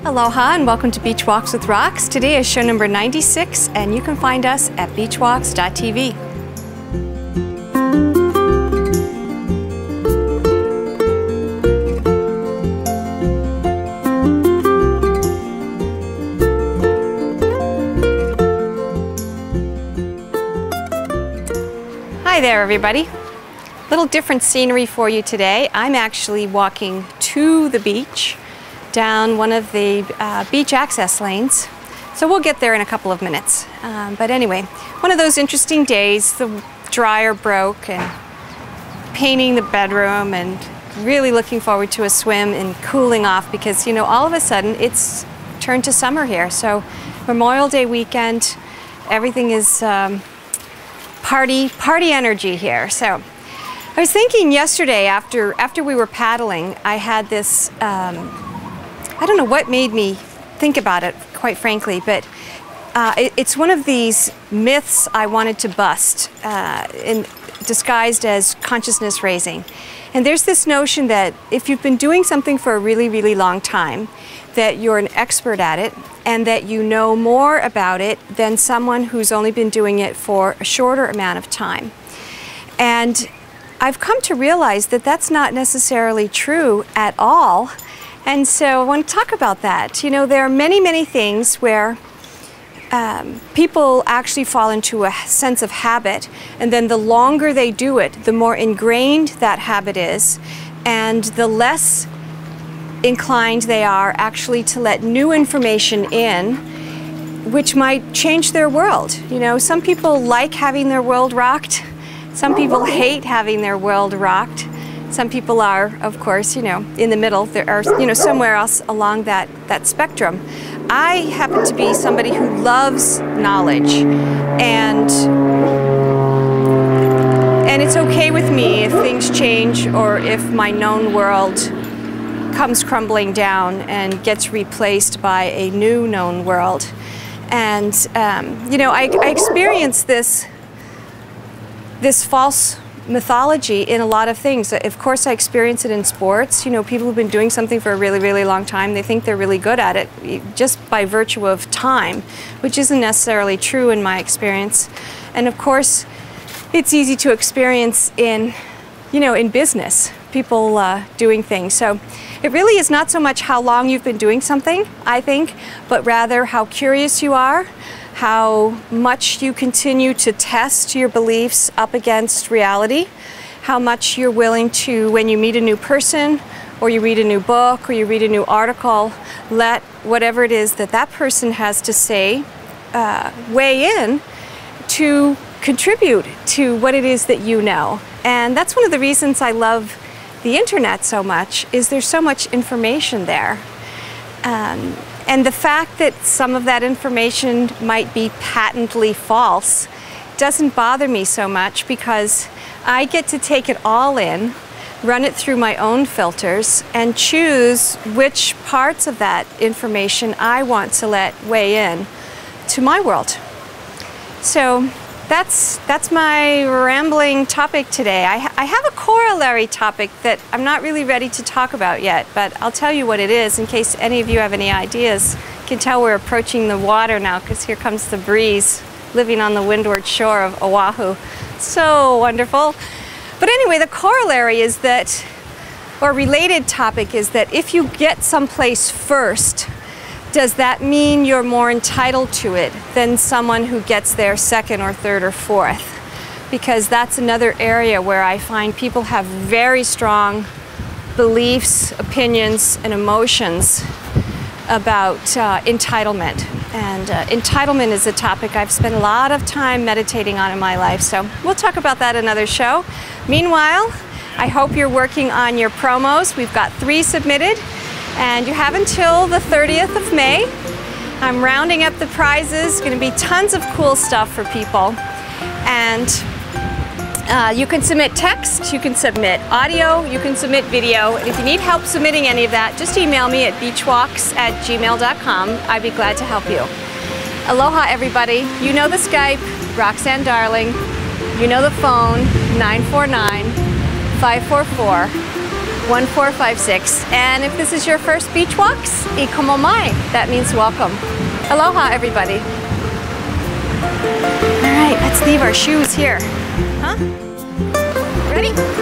Aloha and welcome to Beachwalks with Rox. Today is show number 96 and you can find us at beachwalks.tv. Hi there everybody. Little different scenery for you today. I'm actually walking to the beach down one of the beach access lanes. So we'll get there in a couple of minutes. But anyway, one of those interesting days. The dryer broke and painting the bedroom and really looking forward to a swim and cooling off because, you know, all of a sudden it's turned to summer here. So Memorial Day weekend, everything is party energy here. So I was thinking yesterday after we were paddling, I had this I don't know what made me think about it, quite frankly, but it's one of these myths I wanted to bust, disguised as consciousness raising. And there's this notion that if you've been doing something for a really, really long time, that you're an expert at it, and that you know more about it than someone who's only been doing it for a shorter amount of time. And I've come to realize that that's not necessarily true at all. And so I want to talk about that. You know, there are many, many things where people actually fall into a sense of habit, and then the longer they do it, the more ingrained that habit is, and the less inclined they are actually to let new information in, which might change their world. You know, some people like having their world rocked. Some people hate having their world rocked. Some people are, of course, you know, in the middle. There are, you know, somewhere else along that spectrum. I happen to be somebody who loves knowledge, and it's okay with me if things change or if my known world comes crumbling down and gets replaced by a new known world. And you know, I experienced this false mythology in a lot of things. Of course, I experience it in sports. You know, people who've been doing something for a really, really long time, they think they're really good at it just by virtue of time, which isn't necessarily true in my experience. And of course, it's easy to experience in, you know, in business, people doing things. So it really is not so much how long you've been doing something, I think, but rather how curious you are, how much you continue to test your beliefs up against reality, how much you're willing to, when you meet a new person, or you read a new book, or you read a new article, let whatever it is that that person has to say weigh in to contribute to what it is that you know. And that's one of the reasons I love the internet so much, is there's so much information there. And the fact that some of that information might be patently false doesn't bother me so much, because I get to take it all in, run it through my own filters, and choose which parts of that information I want to let weigh in to my world. So that's my rambling topic today. I have a corollary topic that I'm not really ready to talk about yet, but I'll tell you what it is in case any of you have any ideas. You can tell we're approaching the water now because here comes the breeze, living on the windward shore of Oahu. So wonderful. But anyway, the corollary is that, or related topic is that if you get someplace first, does that mean you're more entitled to it than someone who gets there second or third or fourth? Because that's another area where I find people have very strong beliefs, opinions, and emotions about entitlement. And entitlement is a topic I've spent a lot of time meditating on in my life, so we'll talk about that another show. Meanwhile, I hope you're working on your promos. We've got 3 submitted. And you have until the 30th of May. I'm rounding up the prizes. Going to be tons of cool stuff for people. And you can submit text, you can submit audio, you can submit video. And if you need help submitting any of that, just email me at beachwalks@gmail.com. I'd be glad to help you. Aloha, everybody. You know the Skype, Roxanne Darling. You know the phone, 949-544. 1456. And if this is your first Beachwalks, ikomo mai. That means welcome. Aloha, everybody. All right, let's leave our shoes here. Huh? Ready?